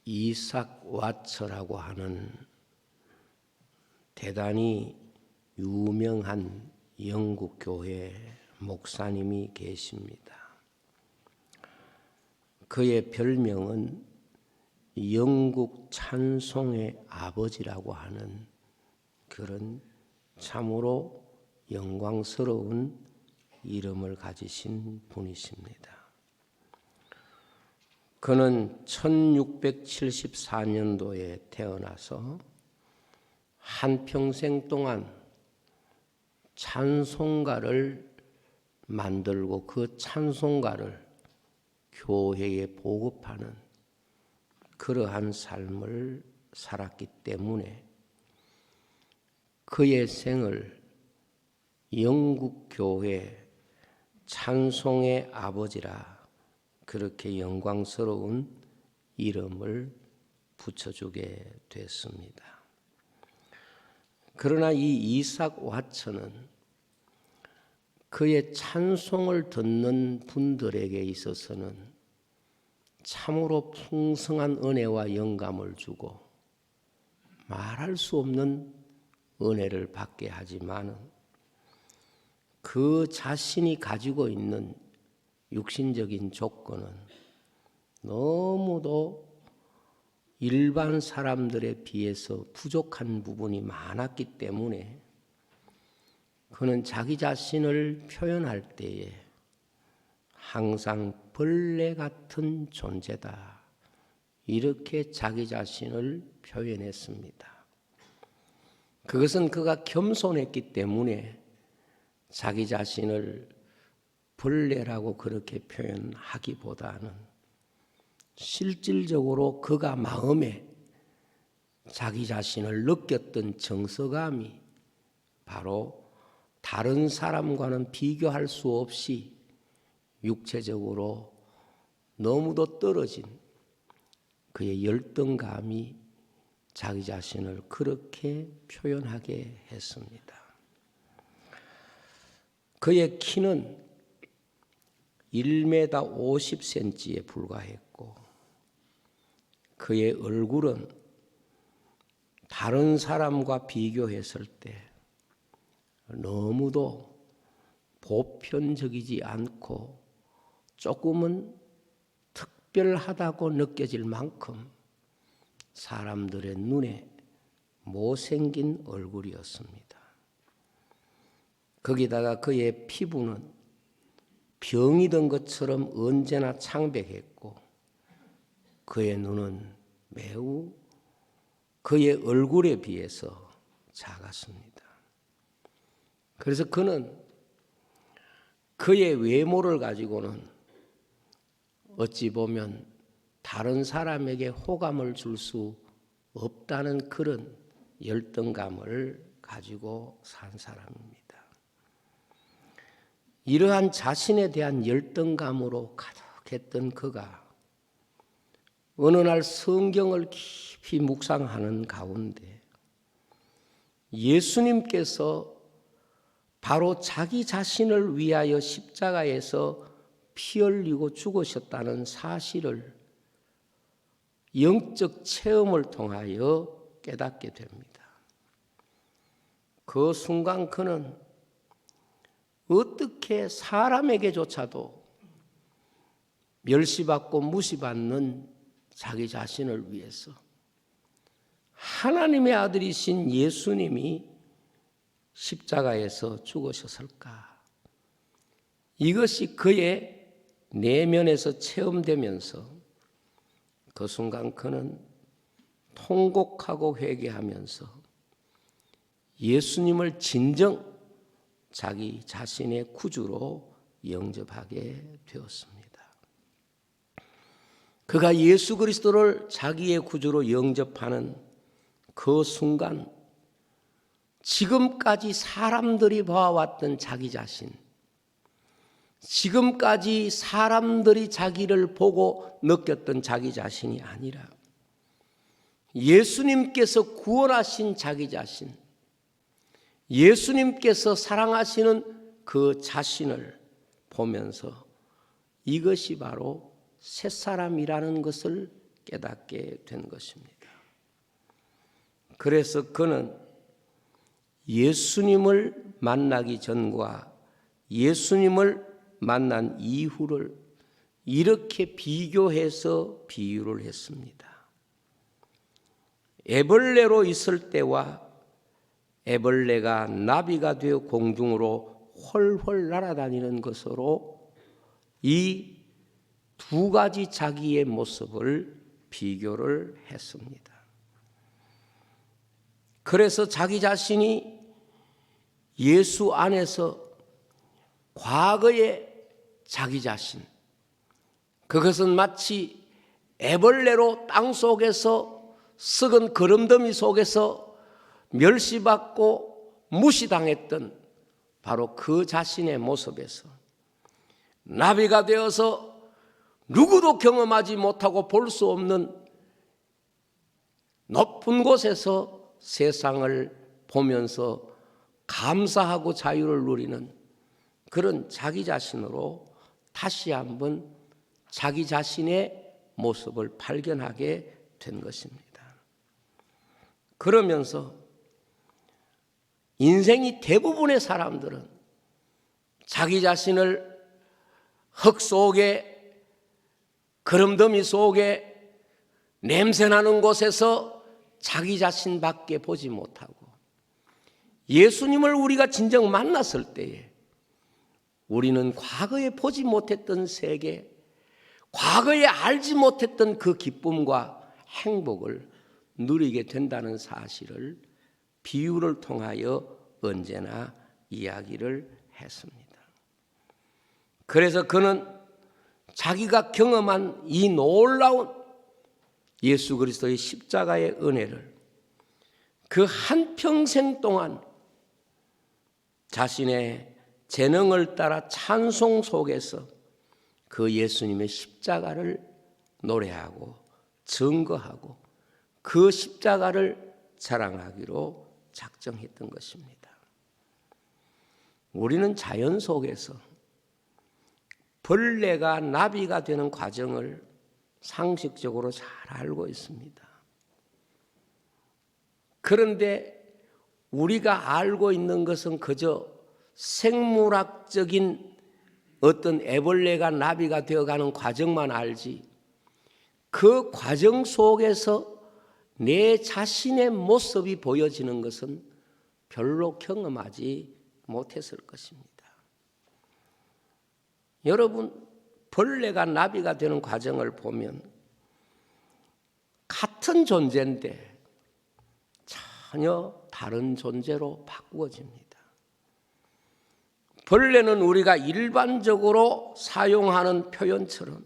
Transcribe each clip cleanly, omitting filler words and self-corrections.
이삭 와처라고 하는 대단히 유명한 영국 교회 목사님이 계십니다. 그의 별명은 영국 찬송의 아버지라고 하는 그런 참으로 영광스러운 이름을 가지신 분이십니다. 그는 1674년도에 태어나서 한평생 동안 찬송가를 만들고 그 찬송가를 교회에 보급하는 그러한 삶을 살았기 때문에 그의 생을 영국 교회 찬송의 아버지라 그렇게 영광스러운 이름을 붙여주게 됐습니다. 그러나 이 이삭 와처는 그의 찬송을 듣는 분들에게 있어서는 참으로 풍성한 은혜와 영감을 주고 말할 수 없는 은혜를 받게 하지만 그 자신이 가지고 있는 육신적인 조건은 너무도 일반 사람들에 비해서 부족한 부분이 많았기 때문에 그는 자기 자신을 표현할 때에 항상 벌레 같은 존재다 이렇게 자기 자신을 표현했습니다. 그것은 그가 겸손했기 때문에 자기 자신을 벌레라고 그렇게 표현하기보다는 실질적으로 그가 마음에 자기 자신을 느꼈던 정서감이 바로 다른 사람과는 비교할 수 없이 육체적으로 너무도 떨어진 그의 열등감이 자기 자신을 그렇게 표현하게 했습니다. 그의 키는 1m 50cm에 불과했고 그의 얼굴은 다른 사람과 비교했을 때 너무도 보편적이지 않고 조금은 특별하다고 느껴질 만큼 사람들의 눈에 못생긴 얼굴이었습니다. 거기다가 그의 피부는 병이 든 것처럼 언제나 창백했고 그의 눈은 매우 그의 얼굴에 비해서 작았습니다. 그래서 그는 그의 외모를 가지고는 어찌 보면 다른 사람에게 호감을 줄 수 없다는 그런 열등감을 가지고 산 사람입니다. 이러한 자신에 대한 열등감으로 가득했던 그가 어느 날 성경을 깊이 묵상하는 가운데 예수님께서 바로 자기 자신을 위하여 십자가에서 피 흘리고 죽으셨다는 사실을 영적 체험을 통하여 깨닫게 됩니다. 그 순간 그는 어떻게 사람에게조차도 멸시받고 무시받는 자기 자신을 위해서 하나님의 아들이신 예수님이 십자가에서 죽으셨을까? 이것이 그의 내면에서 체험되면서 그 순간 그는 통곡하고 회개하면서 예수님을 진정 자기 자신의 구주로 영접하게 되었습니다. 그가 예수 그리스도를 자기의 구주로 영접하는 그 순간 지금까지 사람들이 봐왔던 자기 자신, 지금까지 사람들이 자기를 보고 느꼈던 자기 자신이 아니라 예수님께서 구원하신 자기 자신, 예수님께서 사랑하시는 그 자신을 보면서 이것이 바로 새사람이라는 것을 깨닫게 된 것입니다. 그래서 그는 예수님을 만나기 전과 예수님을 만난 이후를 이렇게 비교해서 비유를 했습니다. 애벌레로 있을 때와 애벌레가 나비가 되어 공중으로 훨훨 날아다니는 것으로 이 두 가지 자기의 모습을 비교를 했습니다. 그래서 자기 자신이 예수 안에서 과거의 자기 자신, 그것은 마치 애벌레로 땅 속에서 썩은 거름더미 속에서 멸시받고 무시당했던 바로 그 자신의 모습에서 나비가 되어서 누구도 경험하지 못하고 볼 수 없는 높은 곳에서 세상을 보면서 감사하고 자유를 누리는 그런 자기 자신으로 다시 한번 자기 자신의 모습을 발견하게 된 것입니다. 그러면서 인생이 대부분의 사람들은 자기 자신을 흙 속에 거름더미 속에 냄새나는 곳에서 자기 자신밖에 보지 못하고 예수님을 우리가 진정 만났을 때에 우리는 과거에 보지 못했던 세계, 과거에 알지 못했던 그 기쁨과 행복을 누리게 된다는 사실을 비유를 통하여 언제나 이야기를 했습니다. 그래서 그는 자기가 경험한 이 놀라운 예수 그리스도의 십자가의 은혜를 그 한평생 동안 자신의 재능을 따라 찬송 속에서 그 예수님의 십자가를 노래하고 증거하고 그 십자가를 자랑하기로 작정했던 것입니다. 우리는 자연 속에서 벌레가 나비가 되는 과정을 상식적으로 잘 알고 있습니다. 그런데 우리가 알고 있는 것은 그저 생물학적인 어떤 애벌레가 나비가 되어가는 과정만 알지 그 과정 속에서 내 자신의 모습이 보여지는 것은 별로 경험하지 못했을 것입니다. 여러분, 벌레가 나비가 되는 과정을 보면 같은 존재인데 전혀 다른 존재로 바꾸어집니다. 벌레는 우리가 일반적으로 사용하는 표현처럼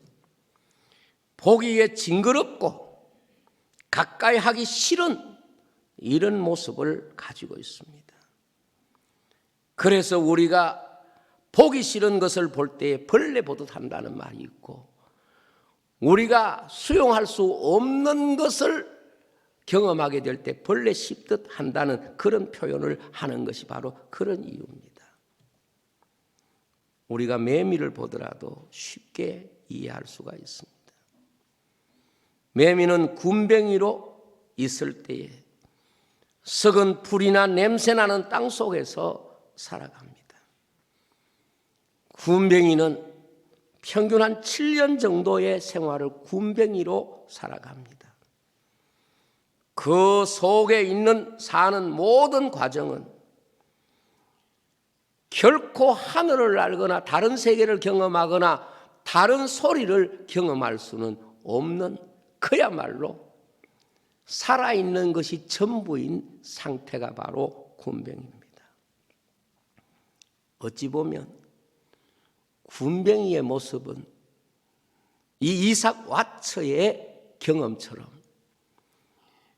보기에 징그럽고 가까이 하기 싫은 이런 모습을 가지고 있습니다. 그래서 우리가 보기 싫은 것을 볼 때 벌레 보듯 한다는 말이 있고 우리가 수용할 수 없는 것을 경험하게 될 때 벌레 씹듯 한다는 그런 표현을 하는 것이 바로 그런 이유입니다. 우리가 매미를 보더라도 쉽게 이해할 수가 있습니다. 매미는 굼벵이로 있을 때에 썩은 풀이나 냄새나는 땅 속에서 살아갑니다. 굼벵이는 평균 한 7년 정도의 생활을 굼벵이로 살아갑니다. 그 속에 사는 모든 과정은 결코 하늘을 날거나 다른 세계를 경험하거나 다른 소리를 경험할 수는 없는 그야말로 살아있는 것이 전부인 상태가 바로 굼벵이입니다. 어찌 보면 굼벵이의 모습은 이 이삭 와처의 경험처럼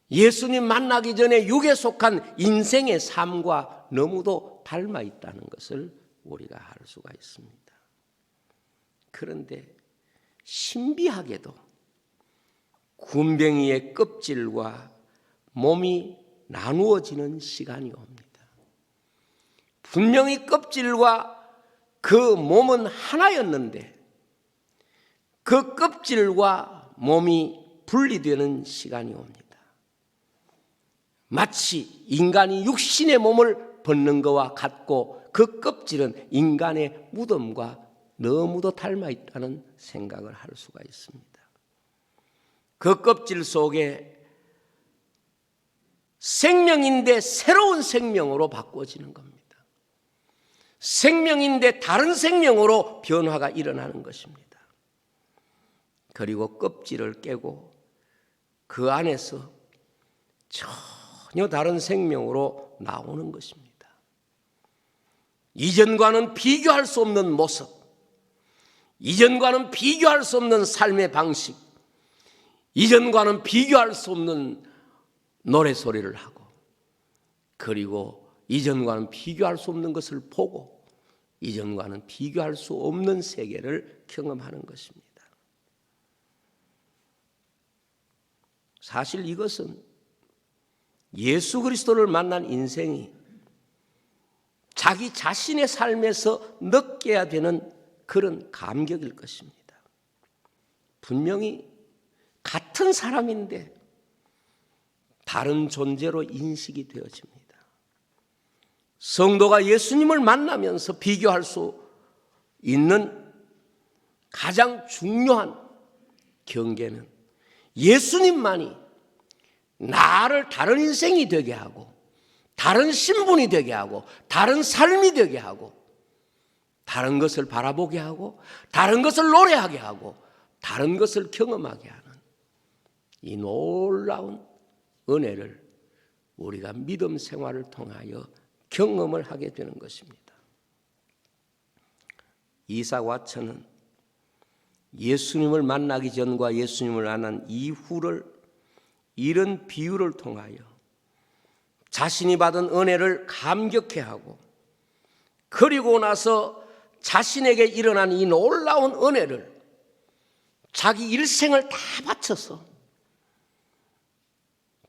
예수님 만나기 전에 육에 속한 인생의 삶과 너무도 닮아 있다는 것을 우리가 알 수가 있습니다. 그런데 신비하게도 굼벵이의 껍질과 몸이 나누어지는 시간이 옵니다. 분명히 껍질과 그 몸은 하나였는데 그 껍질과 몸이 분리되는 시간이 옵니다. 마치 인간이 육신의 몸을 벗는 것과 같고 그 껍질은 인간의 무덤과 너무도 닮아 있다는 생각을 할 수가 있습니다. 그 껍질 속에 생명인데 새로운 생명으로 바꿔지는 겁니다. 생명인데 다른 생명으로 변화가 일어나는 것입니다. 그리고 껍질을 깨고 그 안에서 전혀 다른 생명으로 나오는 것입니다. 이전과는 비교할 수 없는 모습, 이전과는 비교할 수 없는 삶의 방식, 이전과는 비교할 수 없는 노래소리를 하고, 그리고 이전과는 비교할 수 없는 것을 보고 이전과는 비교할 수 없는 세계를 경험하는 것입니다. 사실 이것은 예수 그리스도를 만난 인생이 자기 자신의 삶에서 느껴야 되는 그런 감격일 것입니다. 분명히 같은 사람인데 다른 존재로 인식이 되어집니다. 성도가 예수님을 만나면서 비교할 수 있는 가장 중요한 경계는 예수님만이 나를 다른 인생이 되게 하고 다른 신분이 되게 하고 다른 삶이 되게 하고 다른 것을 바라보게 하고 다른 것을 노래하게 하고 다른 것을 경험하게 하는 이 놀라운 은혜를 우리가 믿음 생활을 통하여 경험을 하게 되는 것입니다. 이삭 왓슨은 예수님을 만나기 전과 예수님을 만난 이후를 이런 비유를 통하여 자신이 받은 은혜를 감격해하고 그리고 나서 자신에게 일어난 이 놀라운 은혜를 자기 일생을 다 바쳐서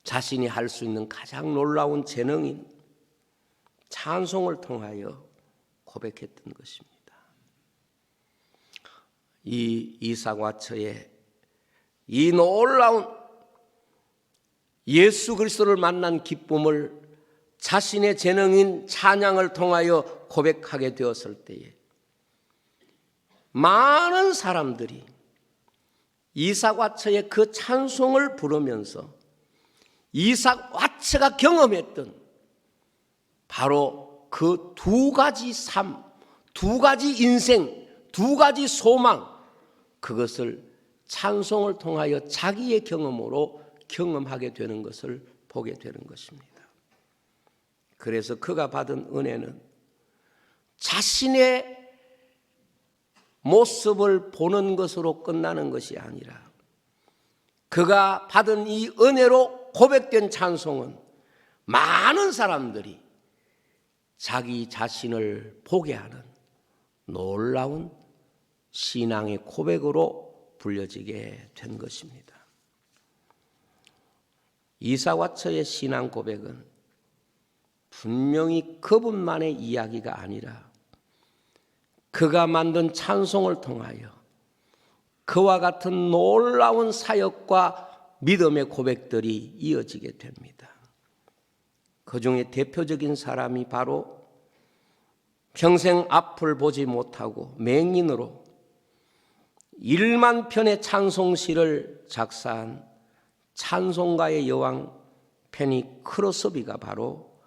자신이 할 수 있는 가장 놀라운 재능인 찬송을 통하여 고백했던 것입니다. 이 이삭 왓츠의 이 놀라운 예수 그리스도를 만난 기쁨을 자신의 재능인 찬양을 통하여 고백하게 되었을 때에 많은 사람들이 이삭 왓츠의 그 찬송을 부르면서 이삭 왓츠가 경험했던 바로 그 두 가지 삶, 두 가지 인생, 두 가지 소망, 그것을 찬송을 통하여 자기의 경험으로 경험하게 되는 것을 보게 되는 것입니다. 그래서 그가 받은 은혜는 자신의 모습을 보는 것으로 끝나는 것이 아니라 그가 받은 이 은혜로 고백된 찬송은 많은 사람들이 자기 자신을 보게 하는 놀라운 신앙의 고백으로 불려지게 된 것입니다. 이삭 왓츠의 신앙 고백은 분명히 그분만의 이야기가 아니라 그가 만든 찬송을 통하여 그와 같은 놀라운 사역과 믿음의 고백들이 이어지게 됩니다. 그 중에 대표적인 사람이 바로 평생 앞을 보지 못하고 맹인으로 1만 편의 찬송시를 작사한 찬송가의 여왕 페니 크로스비가 바로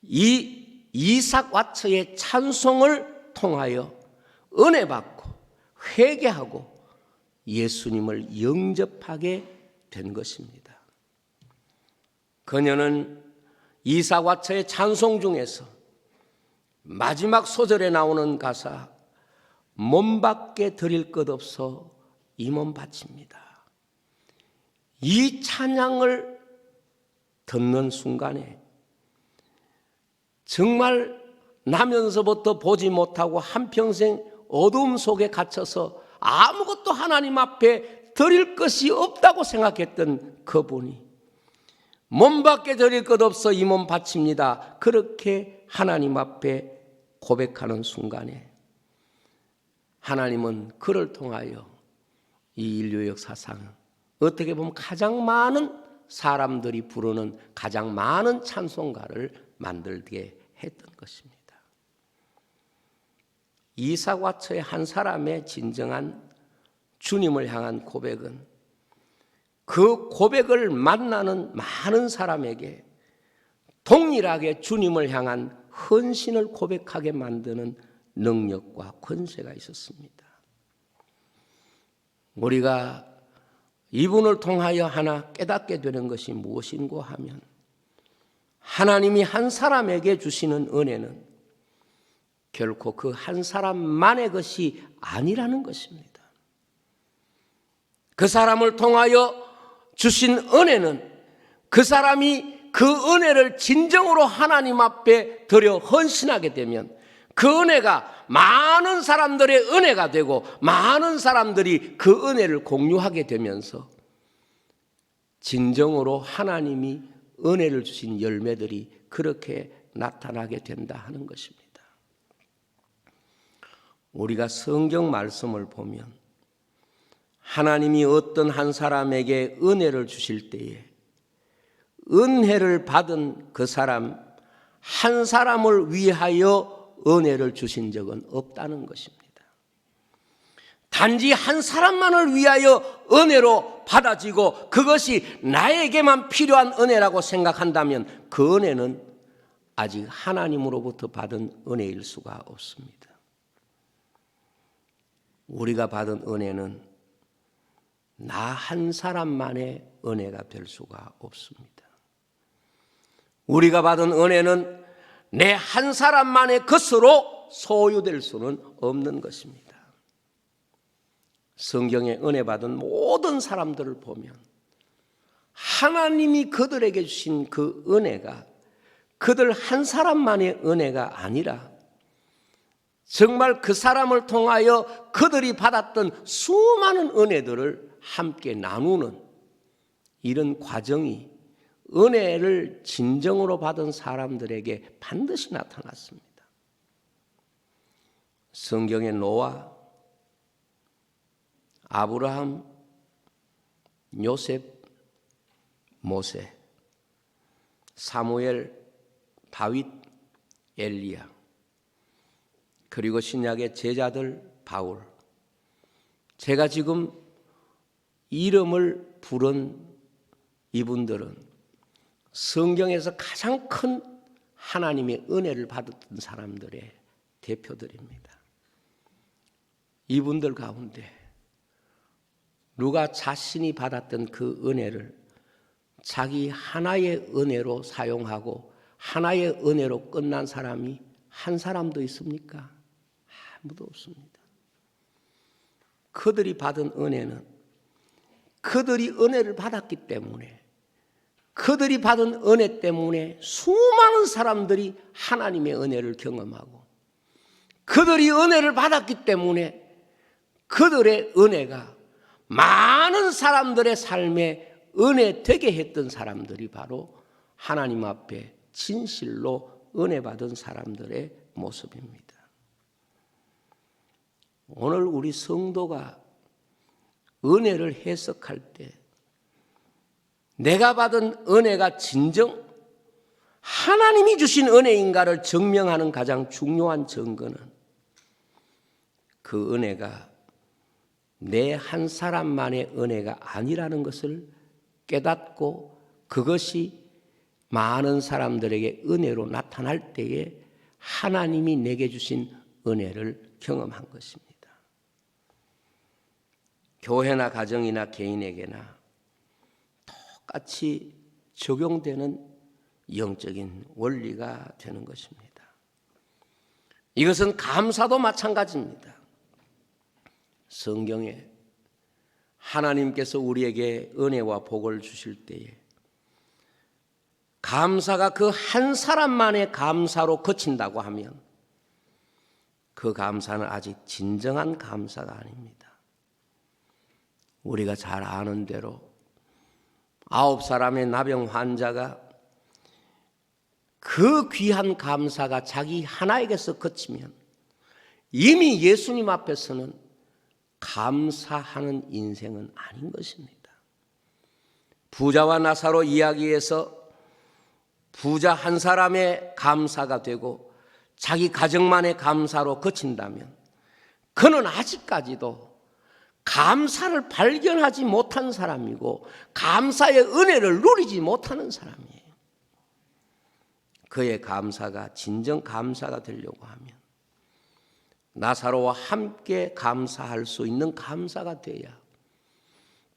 이 이삭 왓츠의 찬송을 통하여 은혜 받고 회개하고 예수님을 영접하게 된 것입니다. 그녀는 이삭 왓츠의 찬송 중에서 마지막 소절에 나오는 가사 몸밖에 드릴 것 없어 이 몸 바칩니다. 이 찬양을 듣는 순간에 정말 나면서부터 보지 못하고 한평생 어둠 속에 갇혀서 아무것도 하나님 앞에 드릴 것이 없다고 생각했던 그분이 몸밖에 드릴 것 없어 이 몸 바칩니다. 그렇게 하나님 앞에 고백하는 순간에 하나님은 그를 통하여 이 인류 역사상 어떻게 보면 가장 많은 사람들이 부르는 가장 많은 찬송가를 만들게 했던 것입니다. 이삭와처의 한 사람의 진정한 주님을 향한 고백은 그 고백을 만나는 많은 사람에게 동일하게 주님을 향한 헌신을 고백하게 만드는 능력과 권세가 있었습니다. 우리가 이분을 통하여 하나 깨닫게 되는 것이 무엇인고 하면 하나님이 한 사람에게 주시는 은혜는 결코 그 한 사람만의 것이 아니라는 것입니다. 그 사람을 통하여 주신 은혜는 그 사람이 그 은혜를 진정으로 하나님 앞에 드려 헌신하게 되면 그 은혜가 많은 사람들의 은혜가 되고 많은 사람들이 그 은혜를 공유하게 되면서 진정으로 하나님이 은혜를 주신 열매들이 그렇게 나타나게 된다 하는 것입니다. 우리가 성경 말씀을 보면 하나님이 어떤 한 사람에게 은혜를 주실 때에 은혜를 받은 그 사람 한 사람을 위하여 은혜를 주신 적은 없다는 것입니다. 단지 한 사람만을 위하여 은혜로 받아지고 그것이 나에게만 필요한 은혜라고 생각한다면 그 은혜는 아직 하나님으로부터 받은 은혜일 수가 없습니다. 우리가 받은 은혜는 나 한 사람만의 은혜가 될 수가 없습니다. 우리가 받은 은혜는 내 한 사람만의 것으로 소유될 수는 없는 것입니다. 성경에 은혜 받은 모든 사람들을 보면 하나님이 그들에게 주신 그 은혜가 그들 한 사람만의 은혜가 아니라 정말 그 사람을 통하여 그들이 받았던 수많은 은혜들을 함께 나누는 이런 과정이 은혜를 진정으로 받은 사람들에게 반드시 나타났습니다. 성경의 노아, 아브라함, 요셉, 모세, 사무엘, 다윗, 엘리야, 그리고 신약의 제자들 바울, 제가 지금 이름을 부른 이분들은 성경에서 가장 큰 하나님의 은혜를 받았던 사람들의 대표들입니다. 이분들 가운데 누가 자신이 받았던 그 은혜를 자기 하나의 은혜로 사용하고 하나의 은혜로 끝난 사람이 한 사람도 있습니까? 아무도 없습니다. 그들이 받은 은혜는 그들이 은혜를 받았기 때문에 그들이 받은 은혜 때문에 수많은 사람들이 하나님의 은혜를 경험하고 그들이 은혜를 받았기 때문에 그들의 은혜가 많은 사람들의 삶에 은혜 되게 했던 사람들이 바로 하나님 앞에 진실로 은혜 받은 사람들의 모습입니다. 오늘 우리 성도가 은혜를 해석할 때 내가 받은 은혜가 진정 하나님이 주신 은혜인가를 증명하는 가장 중요한 증거는 그 은혜가 내 한 사람만의 은혜가 아니라는 것을 깨닫고 그것이 많은 사람들에게 은혜로 나타날 때에 하나님이 내게 주신 은혜를 경험한 것입니다. 교회나 가정이나 개인에게나 똑같이 적용되는 영적인 원리가 되는 것입니다. 이것은 감사도 마찬가지입니다. 성경에 하나님께서 우리에게 은혜와 복을 주실 때에 감사가 그 한 사람만의 감사로 그친다고 하면 그 감사는 아직 진정한 감사가 아닙니다. 우리가 잘 아는 대로 9사람의 나병 환자가 그 귀한 감사가 자기 하나에게서 그치면 이미 예수님 앞에서는 감사하는 인생은 아닌 것입니다. 부자와 나사로 이야기에서 부자 한 사람의 감사가 되고 자기 가정만의 감사로 그친다면 그는 아직까지도 감사를 발견하지 못한 사람이고 감사의 은혜를 누리지 못하는 사람이에요. 그의 감사가 진정 감사가 되려고 하면 나사로와 함께 감사할 수 있는 감사가 돼야,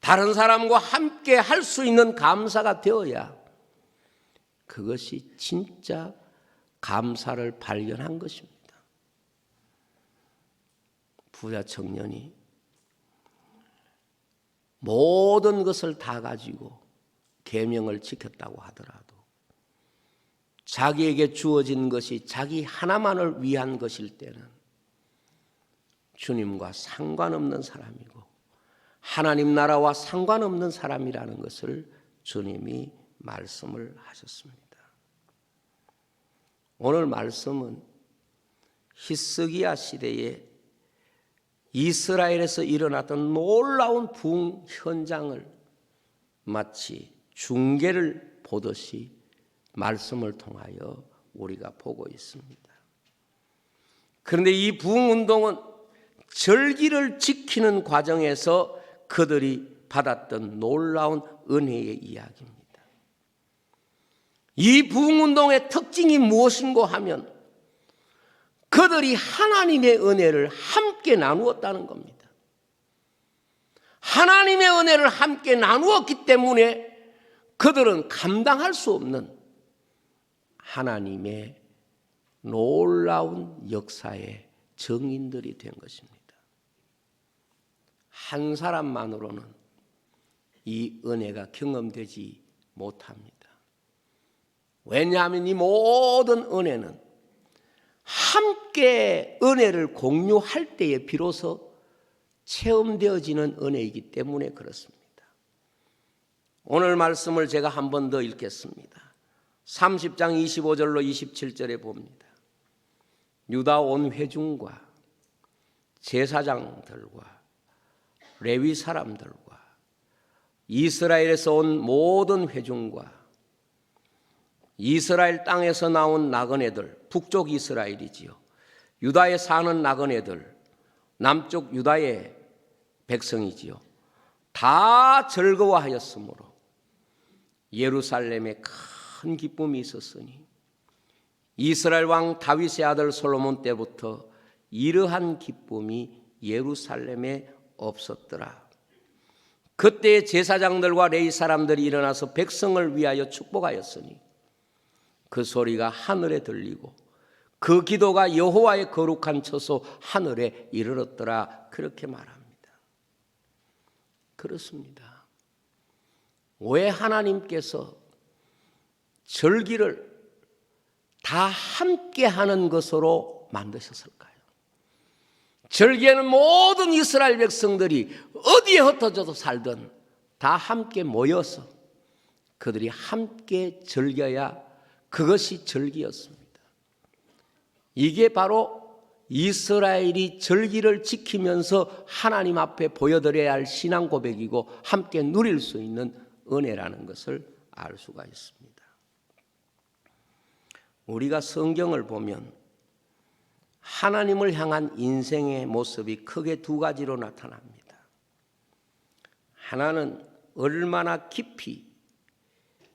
다른 사람과 함께 할 수 있는 감사가 되어야 그것이 진짜 감사를 발견한 것입니다. 부자 청년이 모든 것을 다 가지고 계명을 지켰다고 하더라도 자기에게 주어진 것이 자기 하나만을 위한 것일 때는 주님과 상관없는 사람이고 하나님 나라와 상관없는 사람이라는 것을 주님이 말씀을 하셨습니다. 오늘 말씀은 히스기야 시대에 이스라엘에서 일어났던 놀라운 부흥 현장을 마치 중계를 보듯이 말씀을 통하여 우리가 보고 있습니다. 그런데 이 부흥운동은 절기를 지키는 과정에서 그들이 받았던 놀라운 은혜의 이야기입니다. 이 부흥운동의 특징이 무엇인고 하면 그들이 하나님의 은혜를 함께 나누었다는 겁니다. 하나님의 은혜를 함께 나누었기 때문에 그들은 감당할 수 없는 하나님의 놀라운 역사의 증인들이 된 것입니다. 한 사람만으로는 이 은혜가 경험되지 못합니다. 왜냐하면 이 모든 은혜는 함께 은혜를 공유할 때에 비로소 체험되어지는 은혜이기 때문에 그렇습니다. 오늘 말씀을 제가 한 번 더 읽겠습니다. 30장 25절로 27절에 봅니다. 유다 온 회중과 제사장들과 레위 사람들과 이스라엘에서 온 모든 회중과 이스라엘 땅에서 나온 나그네들, 북쪽 이스라엘이지요. 유다에 사는 나그네들, 남쪽 유다의 백성이지요. 다 즐거워하였으므로 예루살렘에 큰 기쁨이 있었으니 이스라엘 왕 다윗의 아들 솔로몬 때부터 이러한 기쁨이 예루살렘에 없었더라. 그때 제사장들과 레위 사람들이 일어나서 백성을 위하여 축복하였으니 그 소리가 하늘에 들리고 그 기도가 여호와의 거룩한 처소 하늘에 이르렀더라. 그렇게 말합니다. 그렇습니다. 왜 하나님께서 절기를 다 함께 하는 것으로 만드셨을까요? 절기에는 모든 이스라엘 백성들이 어디에 흩어져도 살든 다 함께 모여서 그들이 함께 즐겨야 그것이 절기였습니다. 이게 바로 이스라엘이 절기를 지키면서 하나님 앞에 보여드려야 할 신앙 고백이고 함께 누릴 수 있는 은혜라는 것을 알 수가 있습니다. 우리가 성경을 보면 하나님을 향한 인생의 모습이 크게 두 가지로 나타납니다. 하나는 얼마나 깊이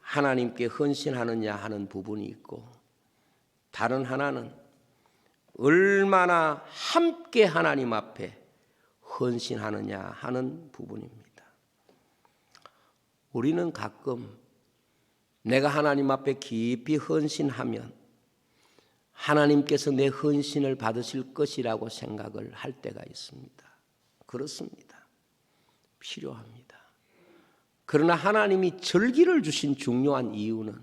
하나님께 헌신하느냐 하는 부분이 있고, 다른 하나는 얼마나 함께 하나님 앞에 헌신하느냐 하는 부분입니다. 우리는 가끔 내가 하나님 앞에 깊이 헌신하면 하나님께서 내 헌신을 받으실 것이라고 생각을 할 때가 있습니다. 그렇습니다. 필요합니다. 그러나 하나님이 절기를 주신 중요한 이유는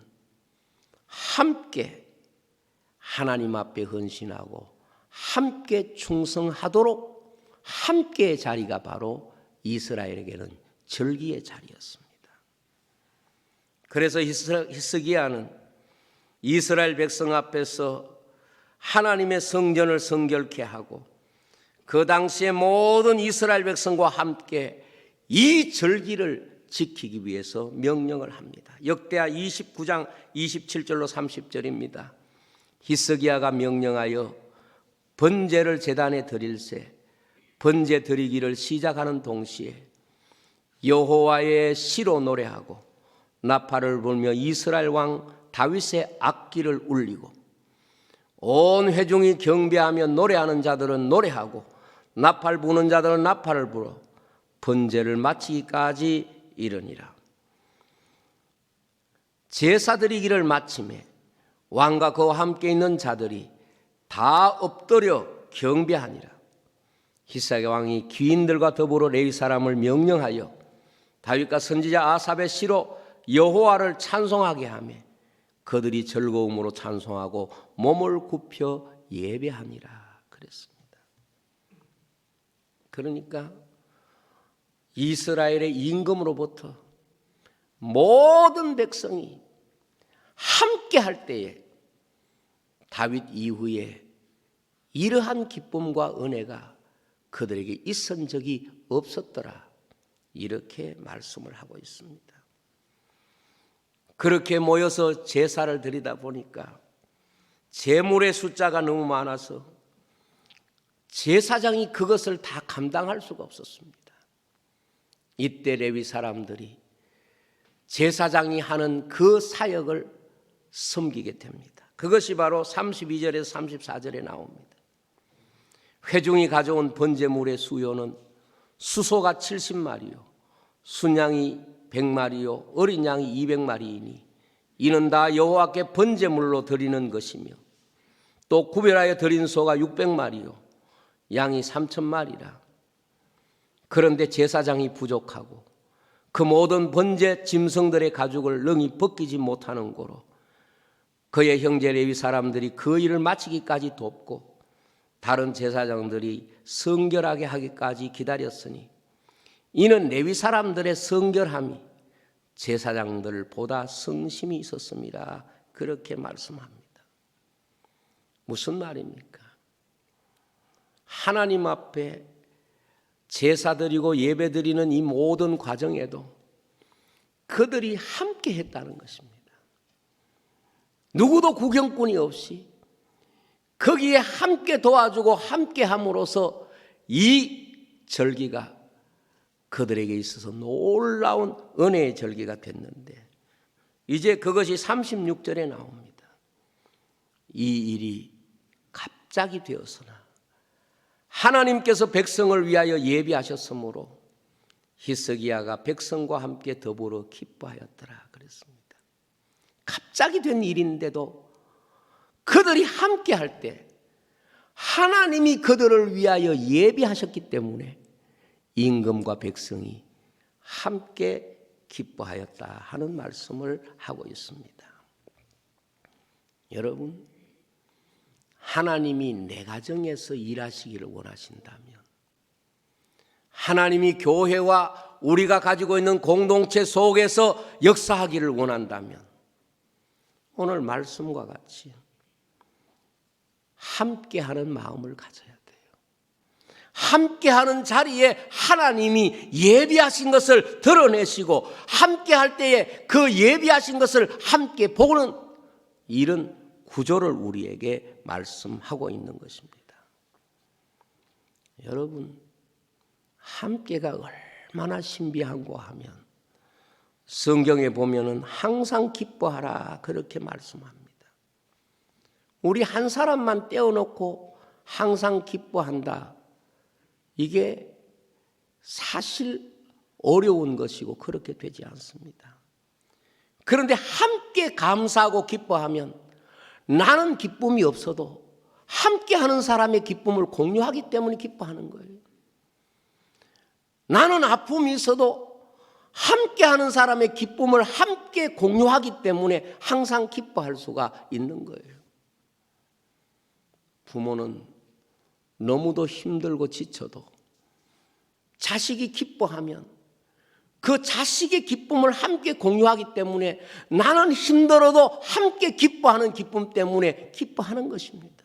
함께 하나님 앞에 헌신하고 함께 충성하도록 함께의 자리가 바로 이스라엘에게는 절기의 자리였습니다. 그래서 히스기야는 이스라엘 백성 앞에서 하나님의 성전을 성결케 하고 그 당시에 모든 이스라엘 백성과 함께 이 절기를 지키기 위해서 명령을 합니다. 역대하 29장 27절로 30절입니다. 히스기야가 명령하여 번제를 제단에 드릴새 번제 드리기를 시작하는 동시에 여호와의 시로 노래하고 나팔을 불며 이스라엘 왕 다윗의 악기를 울리고 온 회중이 경배하며 노래하는 자들은 노래하고 나팔 부는 자들은 나팔을 불어 번제를 마치기까지 이르니라. 제사 드리기를 마침에 왕과 그와 함께 있는 자들이 다 엎드려 경배하니라. 히스기야 왕이 귀인들과 더불어 레위 사람을 명령하여 다윗과 선지자 아삽의 시로 여호와를 찬송하게 하며 그들이 즐거움으로 찬송하고 몸을 굽혀 예배하니라 그랬습니다. 그러니까 이스라엘의 임금으로부터 모든 백성이 함께 할 때에 다윗 이후에 이러한 기쁨과 은혜가 그들에게 있은 적이 없었더라. 이렇게 말씀을 하고 있습니다. 그렇게 모여서 제사를 드리다 보니까 제물의 숫자가 너무 많아서 제사장이 그것을 다 감당할 수가 없었습니다. 이때 레위 사람들이 제사장이 하는 그 사역을 섬기게 됩니다. 그것이 바로 32절에서 34절에 나옵니다. 회중이 가져온 번제물의 수요는 수소가 70마리요 순양이 100마리요 어린 양이 200마리이니 이는 다 여호와께 번제물로 드리는 것이며 또 구별하여 드린 소가 600마리요 양이 3,000마리라. 그런데 제사장이 부족하고 그 모든 번제 짐승들의 가죽을 능히 벗기지 못하는 고로 그의 형제 레위 사람들이 그 일을 마치기까지 돕고 다른 제사장들이 성결하게 하기까지 기다렸으니 이는 레위 사람들의 성결함이 제사장들보다 성심이 있었습니다. 그렇게 말씀합니다. 무슨 말입니까? 하나님 앞에 제사 드리고 예배 드리는 이 모든 과정에도 그들이 함께 했다는 것입니다. 누구도 구경꾼이 없이 거기에 함께 도와주고 함께 함으로써 이 절기가 그들에게 있어서 놀라운 은혜의 절기가 됐는데 이제 그것이 36절에 나옵니다. 이 일이 갑자기 되었으나 하나님께서 백성을 위하여 예비하셨으므로 히스기야가 백성과 함께 더불어 기뻐하였더라 그랬습니다. 갑자기 된 일인데도 그들이 함께 할 때 하나님이 그들을 위하여 예비하셨기 때문에 임금과 백성이 함께 기뻐하였다 하는 말씀을 하고 있습니다. 여러분, 하나님이 내 가정에서 일하시기를 원하신다면, 하나님이 교회와 우리가 가지고 있는 공동체 속에서 역사하기를 원한다면 오늘 말씀과 같이 함께하는 마음을 가져야 돼요. 함께하는 자리에 하나님이 예비하신 것을 드러내시고 함께할 때에 그 예비하신 것을 함께 보는 이런 구조를 우리에게 말씀하고 있는 것입니다. 여러분, 함께가 얼마나 신비한고 하면 성경에 보면은 항상 기뻐하라 그렇게 말씀합니다. 우리 한 사람만 떼어놓고 항상 기뻐한다. 이게 사실 어려운 것이고 그렇게 되지 않습니다. 그런데 함께 감사하고 기뻐하면 나는 기쁨이 없어도 함께하는 사람의 기쁨을 공유하기 때문에 기뻐하는 거예요. 나는 아픔이 있어도 함께하는 사람의 기쁨을 함께 공유하기 때문에 항상 기뻐할 수가 있는 거예요. 부모는 너무도 힘들고 지쳐도 자식이 기뻐하면 그 자식의 기쁨을 함께 공유하기 때문에 나는 힘들어도 함께 기뻐하는 기쁨 때문에 기뻐하는 것입니다.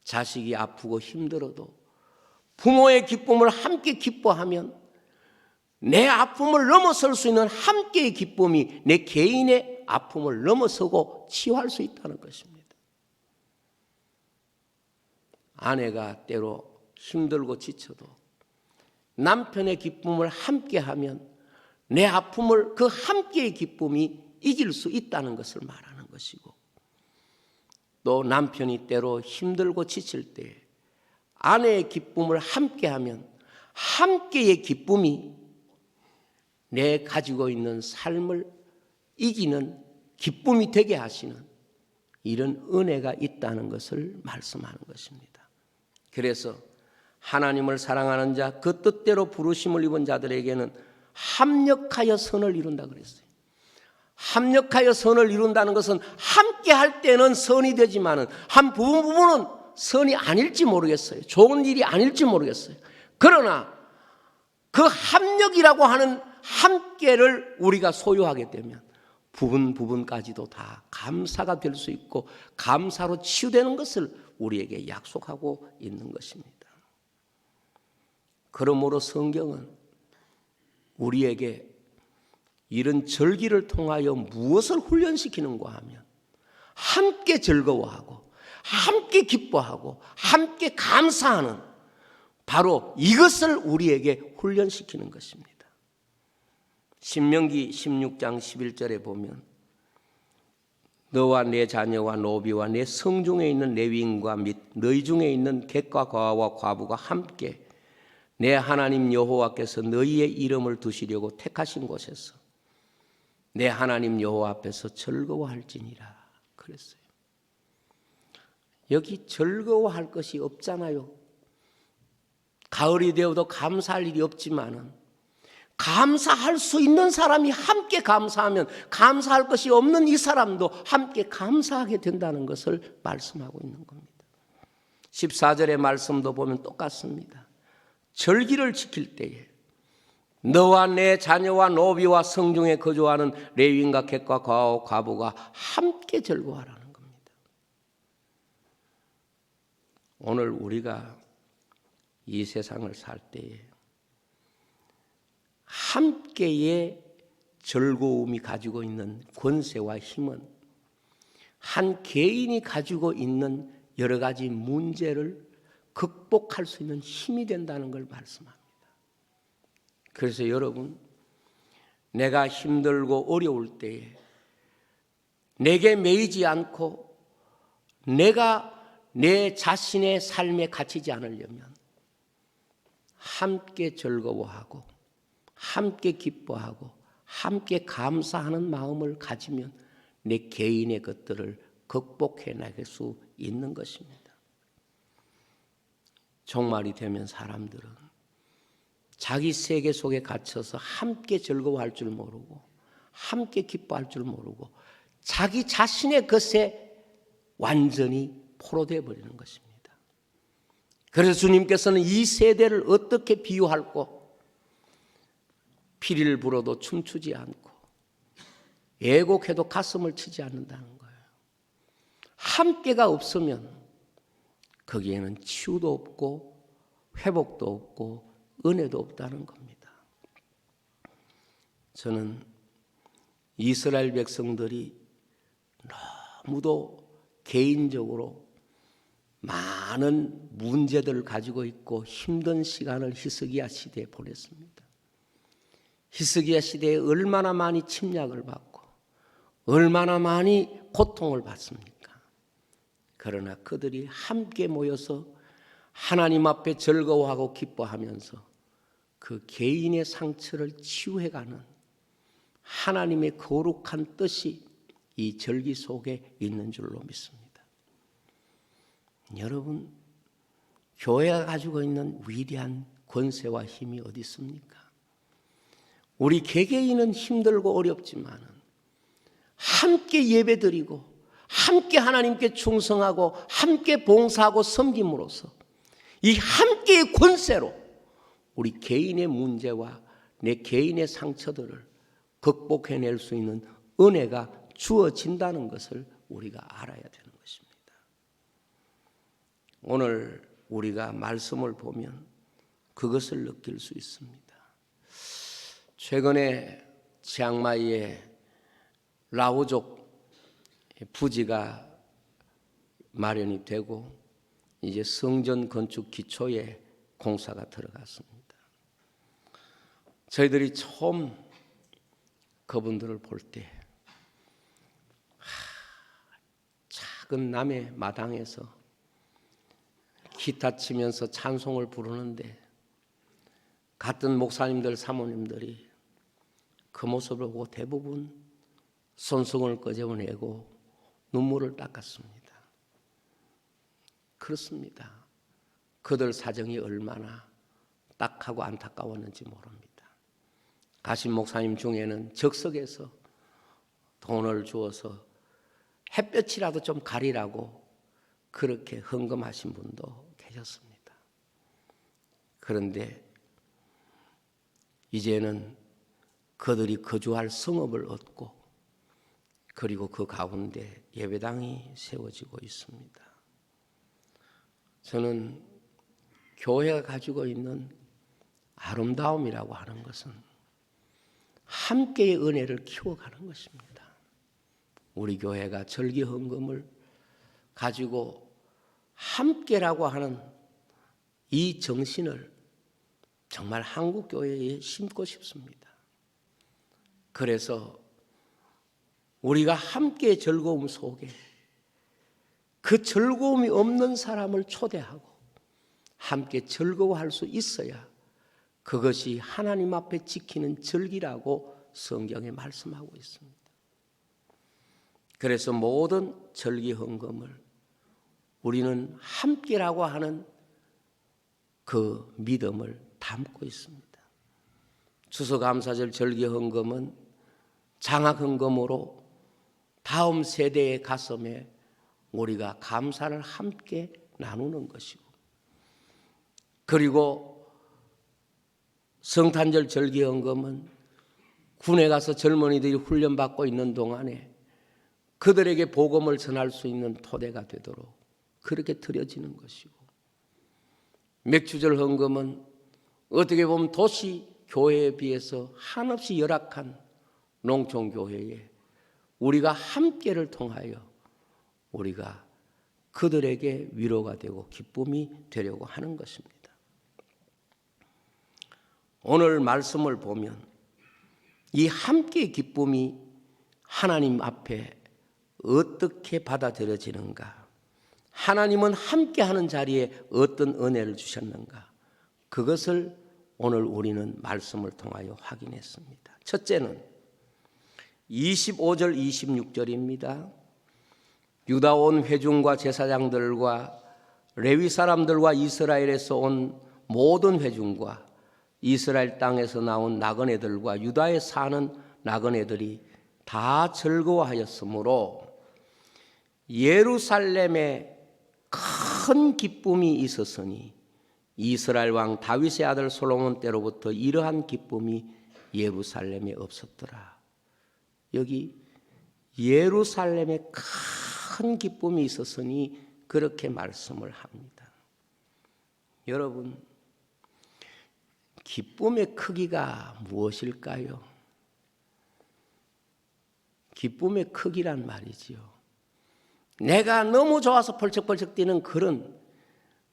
자식이 아프고 힘들어도 부모의 기쁨을 함께 기뻐하면 내 아픔을 넘어설 수 있는 함께의 기쁨이 내 개인의 아픔을 넘어서고 치유할 수 있다는 것입니다. 아내가 때로 힘들고 지쳐도 남편의 기쁨을 함께하면 내 아픔을 그 함께의 기쁨이 이길 수 있다는 것을 말하는 것이고, 또 남편이 때로 힘들고 지칠 때 아내의 기쁨을 함께하면 함께의 기쁨이 내 가지고 있는 삶을 이기는 기쁨이 되게 하시는 이런 은혜가 있다는 것을 말씀하는 것입니다. 그래서 하나님을 사랑하는 자, 그 뜻대로 부르심을 입은 자들에게는 합력하여 선을 이룬다 그랬어요. 합력하여 선을 이룬다는 것은 함께 할 때는 선이 되지만은 한 부분은 선이 아닐지 모르겠어요. 좋은 일이 아닐지 모르겠어요. 그러나 그 합력이라고 하는 함께를 우리가 소유하게 되면 부분까지도 다 감사가 될 수 있고 감사로 치유되는 것을 우리에게 약속하고 있는 것입니다. 그러므로 성경은 우리에게 이런 절기를 통하여 무엇을 훈련시키는가 하면 함께 즐거워하고 함께 기뻐하고 함께 감사하는 바로 이것을 우리에게 훈련시키는 것입니다. 신명기 16장 11절에 보면 너와 내 자녀와 노비와 내 성중에 있는 레위인과 및 너희 중에 있는 객과 과와 과부가 함께 내 하나님 여호와께서 너희의 이름을 두시려고 택하신 곳에서 내 하나님 여호와 앞에서 즐거워할지니라 그랬어요. 여기 즐거워할 것이 없잖아요. 가을이 되어도 감사할 일이 없지만은 감사할 수 있는 사람이 함께 감사하면 감사할 것이 없는 이 사람도 함께 감사하게 된다는 것을 말씀하고 있는 겁니다. 14절의 말씀도 보면 똑같습니다. 절기를 지킬 때에 너와 내 자녀와 노비와 성중에 거주하는 레위인과 객과 과와 과부가 함께 즐거워하라는 겁니다. 오늘 우리가 이 세상을 살 때에 함께의 즐거움이 가지고 있는 권세와 힘은 한 개인이 가지고 있는 여러 가지 문제를 극복할 수 있는 힘이 된다는 걸 말씀합니다. 그래서 여러분, 내가 힘들고 어려울 때에 내게 매이지 않고 내가 내 자신의 삶에 갇히지 않으려면 함께 즐거워하고 함께 기뻐하고 함께 감사하는 마음을 가지면 내 개인의 것들을 극복해 나갈 수 있는 것입니다. 종말이 되면 사람들은 자기 세계 속에 갇혀서 함께 즐거워할 줄 모르고 함께 기뻐할 줄 모르고 자기 자신의 것에 완전히 포로되어 버리는 것입니다. 그래서 주님께서는 이 세대를 어떻게 비유할고 피리를 불어도 춤추지 않고 애곡해도 가슴을 치지 않는다는 거예요. 함께가 없으면 거기에는 치유도 없고 회복도 없고 은혜도 없다는 겁니다. 저는 이스라엘 백성들이 너무도 개인적으로 많은 문제들을 가지고 있고 힘든 시간을 히스기야 시대에 보냈습니다. 히스기야 시대에 얼마나 많이 침략을 받고 얼마나 많이 고통을 받습니까? 그러나 그들이 함께 모여서 하나님 앞에 즐거워하고 기뻐하면서 그 개인의 상처를 치유해가는 하나님의 거룩한 뜻이 이 절기 속에 있는 줄로 믿습니다. 여러분, 교회가 가지고 있는 위대한 권세와 힘이 어디 있습니까? 우리 개개인은 힘들고 어렵지만 함께 예배드리고 함께 하나님께 충성하고 함께 봉사하고 섬김으로써 이 함께의 권세로 우리 개인의 문제와 내 개인의 상처들을 극복해낼 수 있는 은혜가 주어진다는 것을 우리가 알아야 되는 것입니다. 오늘 우리가 말씀을 보면 그것을 느낄 수 있습니다. 최근에 치앙마이에 라오족 부지가 마련이 되고 이제 성전 건축 기초에 공사가 들어갔습니다. 저희들이 처음 그분들을 볼 때 작은 남의 마당에서 기타 치면서 찬송을 부르는데 같은 목사님들, 사모님들이 그 모습을 보고 대부분 손수건을 꺼내고 눈물을 닦았습니다. 그렇습니다. 그들 사정이 얼마나 딱하고 안타까웠는지 모릅니다. 가신 목사님 중에는 적석에서 돈을 주어서 햇볕이라도 좀 가리라고 그렇게 헌금하신 분도 계셨습니다. 그런데 이제는 그들이 거주할 성읍을 얻고 그리고 그 가운데 예배당이 세워지고 있습니다. 저는 교회가 가지고 있는 아름다움이라고 하는 것은 함께의 은혜를 키워가는 것입니다. 우리 교회가 절기헌금을 가지고 함께라고 하는 이 정신을 정말 한국 교회에 심고 싶습니다. 그래서 우리가 함께 즐거움 속에 그 즐거움이 없는 사람을 초대하고 함께 즐거워할 수 있어야 그것이 하나님 앞에 지키는 절기라고 성경에 말씀하고 있습니다. 그래서 모든 절기 헌금을 우리는 함께라고 하는 그 믿음을 담고 있습니다. 추수감사절 절기 헌금은 장학 헌금으로 다음 세대의 가슴에 우리가 감사를 함께 나누는 것이고, 그리고 성탄절 절기헌금은 군에 가서 젊은이들이 훈련받고 있는 동안에 그들에게 복음을 전할 수 있는 토대가 되도록 그렇게 드려지는 것이고, 맥주절 헌금은 어떻게 보면 도시 교회에 비해서 한없이 열악한 농촌교회에 우리가 함께를 통하여 우리가 그들에게 위로가 되고 기쁨이 되려고 하는 것입니다. 오늘 말씀을 보면 이 함께의 기쁨이 하나님 앞에 어떻게 받아들여지는가, 하나님은 함께하는 자리에 어떤 은혜를 주셨는가, 그것을 오늘 우리는 말씀을 통하여 확인했습니다. 첫째는 25절 26절입니다. 유다 온 회중과 제사장들과 레위 사람들과 이스라엘에서 온 모든 회중과 이스라엘 땅에서 나온 나그네들과 유다에 사는 나그네들이 다 즐거워하였으므로 예루살렘에 큰 기쁨이 있었으니 이스라엘 왕 다윗의 아들 솔로몬 때로부터 이러한 기쁨이 예루살렘에 없었더라. 여기 예루살렘에 큰 기쁨이 있었으니 그렇게 말씀을 합니다. 여러분, 기쁨의 크기가 무엇일까요? 기쁨의 크기란 말이지요, 내가 너무 좋아서 펄쩍펄쩍 뛰는 그런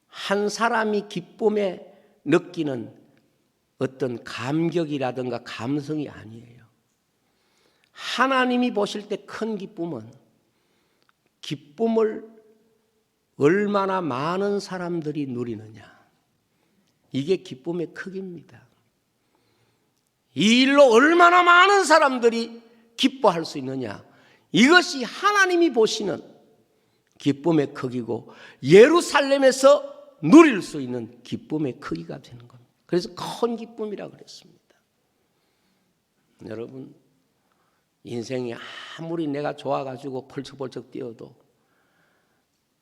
한 사람이 기쁨에 느끼는 어떤 감격이라든가 감성이 아니에요. 하나님이 보실 때 큰 기쁨은 기쁨을 얼마나 많은 사람들이 누리느냐, 이게 기쁨의 크기입니다. 이 일로 얼마나 많은 사람들이 기뻐할 수 있느냐, 이것이 하나님이 보시는 기쁨의 크기고 예루살렘에서 누릴 수 있는 기쁨의 크기가 되는 겁니다. 그래서 큰 기쁨이라고 그랬습니다. 여러분, 인생이 아무리 내가 좋아가지고 펄쩍펄쩍 뛰어도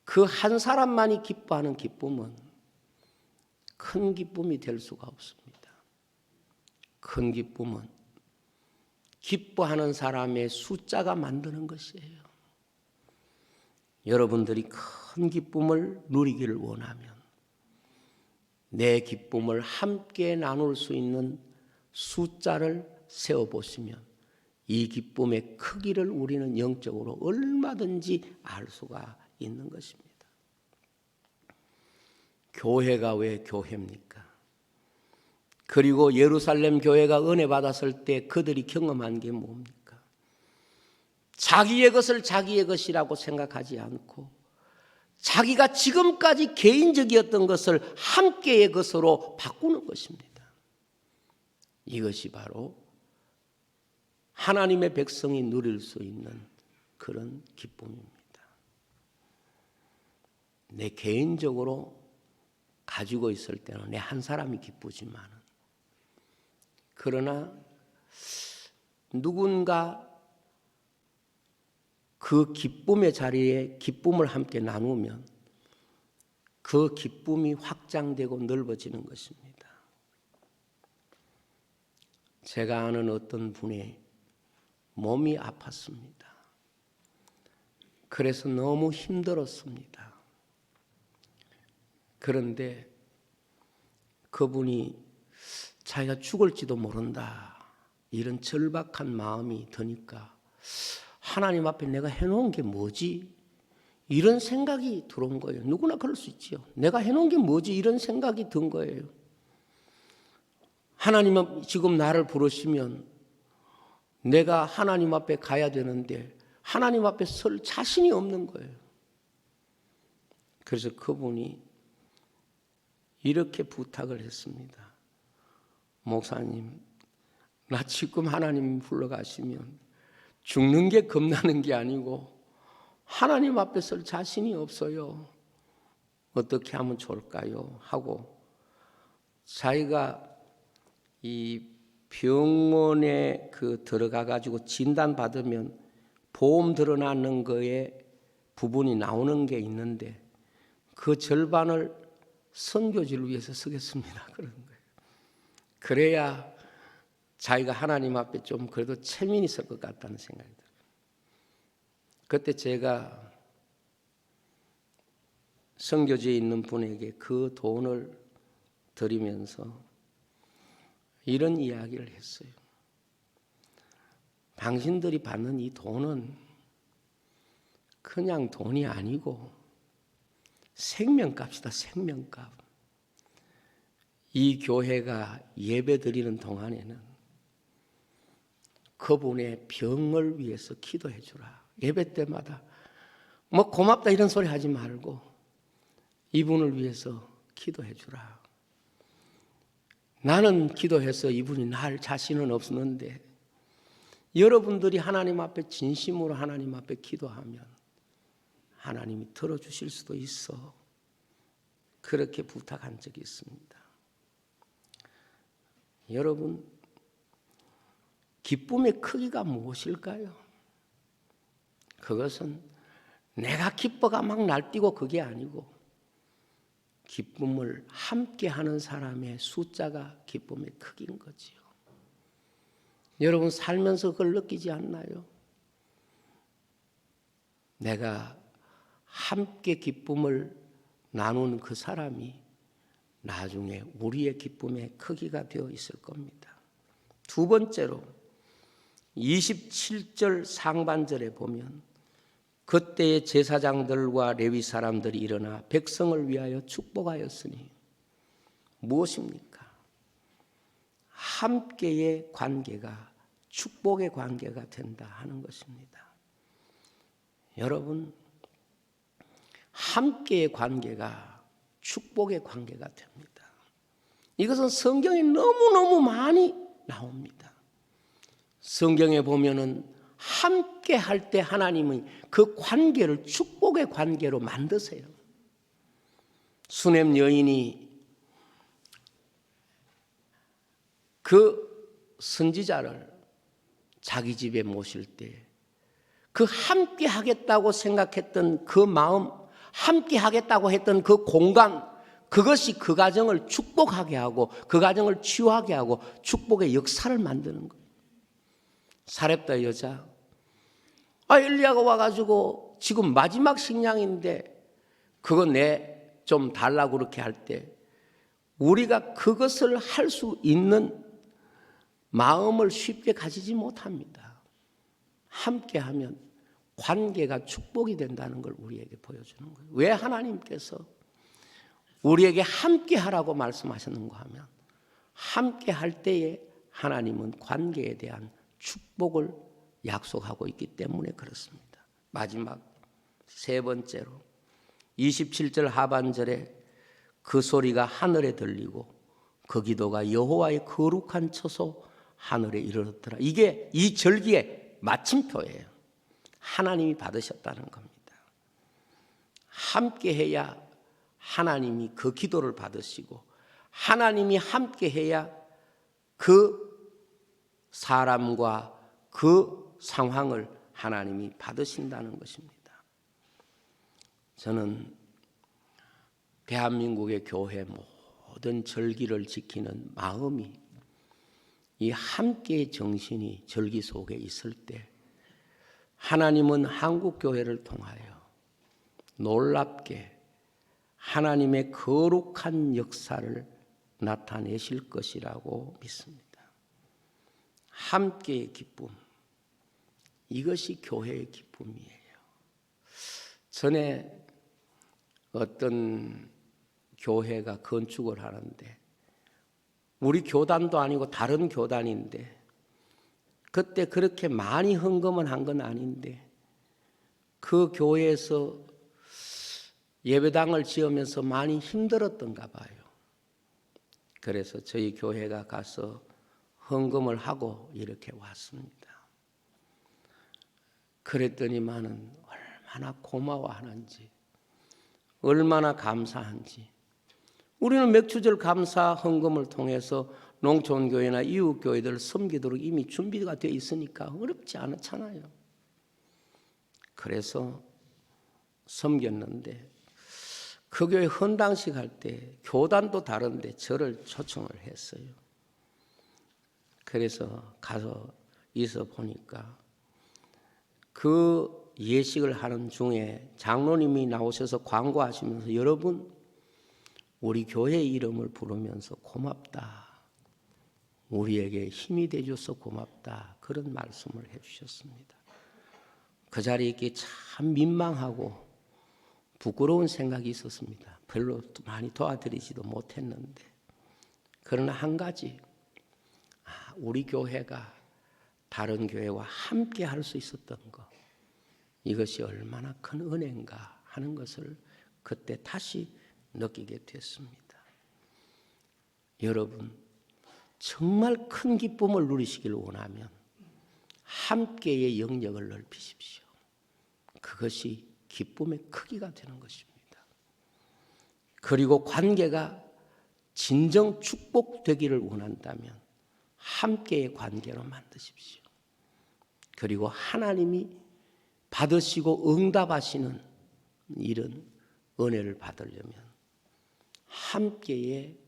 그 한 사람만이 기뻐하는 기쁨은 큰 기쁨이 될 수가 없습니다. 큰 기쁨은 기뻐하는 사람의 숫자가 만드는 것이에요. 여러분들이 큰 기쁨을 누리기를 원하면 내 기쁨을 함께 나눌 수 있는 숫자를 세워보시면 이 기쁨의 크기를 우리는 영적으로 얼마든지 알 수가 있는 것입니다. 교회가 왜 교회입니까? 그리고 예루살렘 교회가 은혜 받았을 때 그들이 경험한 게 뭡니까? 자기의 것을 자기의 것이라고 생각하지 않고 자기가 지금까지 개인적이었던 것을 함께의 것으로 바꾸는 것입니다. 이것이 바로 하나님의 백성이 누릴 수 있는 그런 기쁨입니다. 내 개인적으로 가지고 있을 때는 내 한 사람이 기쁘지만, 그러나 누군가 그 기쁨의 자리에 기쁨을 함께 나누면 그 기쁨이 확장되고 넓어지는 것입니다. 제가 아는 어떤 분의 몸이 아팠습니다. 그래서 너무 힘들었습니다. 그런데 그분이 자기가 죽을지도 모른다, 이런 절박한 마음이 드니까 하나님 앞에 내가 해놓은 게 뭐지? 이런 생각이 들어온 거예요. 누구나 그럴 수 있지요. 내가 해놓은 게 뭐지? 이런 생각이 든 거예요. 하나님은 지금 나를 부르시면 내가 하나님 앞에 가야 되는데 하나님 앞에 설 자신이 없는 거예요. 그래서 그분이 이렇게 부탁을 했습니다. 목사님, 나 지금 하나님 불러가시면 죽는 게 겁나는 게 아니고 하나님 앞에 설 자신이 없어요. 어떻게 하면 좋을까요? 하고 자기가 이 병원에 들어가 가지고 진단 받으면 보험 드러나는 거에 부분이 나오는 게 있는데 그 절반을 선교지를 위해서 쓰겠습니다. 그런 거예요. 그래야 자기가 하나님 앞에 좀 그래도 체면이 있을 것 같다는 생각이 들어요. 그때 제가 선교지에 있는 분에게 그 돈을 드리면서 이런 이야기를 했어요. 당신들이 받는 이 돈은 그냥 돈이 아니고 생명값이다, 생명값. 이 교회가 예배 드리는 동안에는 그분의 병을 위해서 기도해 주라. 예배 때마다 뭐 고맙다 이런 소리 하지 말고 이분을 위해서 기도해 주라. 나는 기도해서 이분이 날 자신은 없었는데 여러분들이 하나님 앞에 진심으로 하나님 앞에 기도하면 하나님이 들어주실 수도 있어. 그렇게 부탁한 적이 있습니다. 여러분, 기쁨의 크기가 무엇일까요? 그것은 내가 기뻐가 막 날뛰고 그게 아니고 기쁨을 함께 하는 사람의 숫자가 기쁨의 크기인 거지요. 여러분 살면서 그걸 느끼지 않나요? 내가 함께 기쁨을 나누는 그 사람이 나중에 우리의 기쁨의 크기가 되어 있을 겁니다. 두 번째로 27절 상반절에 보면 그때의 제사장들과 레위 사람들이 일어나 백성을 위하여 축복하였으니 무엇입니까? 함께의 관계가 축복의 관계가 된다 하는 것입니다. 여러분, 함께의 관계가 축복의 관계가 됩니다. 이것은 성경에 너무너무 많이 나옵니다. 성경에 보면은 함께 할 때 하나님은 그 관계를 축복의 관계로 만드세요. 수넴 여인이 그 선지자를 자기 집에 모실 때 그 함께 하겠다고 생각했던 그 마음, 함께 하겠다고 했던 그 공간, 그것이 그 가정을 축복하게 하고 그 가정을 치유하게 하고 축복의 역사를 만드는 거예요. 사렙다 여자, 엘리야가 와가지고 지금 마지막 식량인데 그거 내 좀 달라고 그렇게 할 때 우리가 그것을 할 수 있는 마음을 쉽게 가지지 못합니다. 함께하면 관계가 축복이 된다는 걸 우리에게 보여주는 거예요. 왜 하나님께서 우리에게 함께하라고 말씀하셨는가 하면 함께할 때에 하나님은 관계에 대한 축복을 약속하고 있기 때문에 그렇습니다. 마지막 세 번째로 27절 하반절에 그 소리가 하늘에 들리고 그 기도가 여호와의 거룩한 처소 하늘에 이르렀더라. 이게 이 절기의 마침표예요. 하나님이 받으셨다는 겁니다. 함께해야 하나님이 그 기도를 받으시고 하나님이 함께해야 그 사람과 그 상황을 하나님이 받으신다는 것입니다. 저는 대한민국의 교회 모든 절기를 지키는 마음이 이 함께의 정신이 절기 속에 있을 때 하나님은 한국교회를 통하여 놀랍게 하나님의 거룩한 역사를 나타내실 것이라고 믿습니다. 함께의 기쁨, 이것이 교회의 기쁨이에요. 전에 어떤 교회가 건축을 하는데 우리 교단도 아니고 다른 교단인데 그때 그렇게 많이 헌금을 한 건 아닌데 그 교회에서 예배당을 지으면서 많이 힘들었던가 봐요. 그래서 저희 교회가 가서 헌금을 하고 이렇게 왔습니다. 그랬더니만은 얼마나 고마워하는지, 얼마나 감사한지. 우리는 맥주절 감사 헌금을 통해서 농촌교회나 이웃교회들 섬기도록 이미 준비가 되어 있으니까 어렵지 않잖아요. 그래서 섬겼는데 그 교회 헌당식 할 때 교단도 다른데 저를 초청을 했어요. 그래서 가서 있어 보니까 그 예식을 하는 중에 장로님이 나오셔서 광고하시면서 여러분 우리 교회 이름을 부르면서 고맙다. 우리에게 힘이 되어줘서 고맙다. 그런 말씀을 해주셨습니다. 그 자리에 있기 참 민망하고 부끄러운 생각이 있었습니다. 별로 많이 도와드리지도 못했는데 그러나 한 가지 우리 교회가 다른 교회와 함께 할 수 있었던 것 이것이 얼마나 큰 은혜인가 하는 것을 그때 다시 느끼게 됐습니다. 여러분 정말 큰 기쁨을 누리시길 원하면 함께의 영역을 넓히십시오. 그것이 기쁨의 크기가 되는 것입니다. 그리고 관계가 진정 축복되기를 원한다면 함께의 관계로 만드십시오. 그리고 하나님이 받으시고 응답하시는 이런 은혜를 받으려면 함께의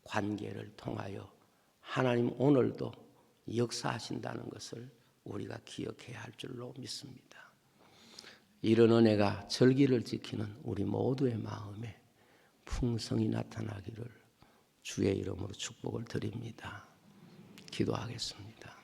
관계를 통하여 하나님 오늘도 역사하신다는 것을 우리가 기억해야 할 줄로 믿습니다. 이런 은혜가 절기를 지키는 우리 모두의 마음에 풍성히 나타나기를 주의 이름으로 축복을 드립니다. 기도하겠습니다.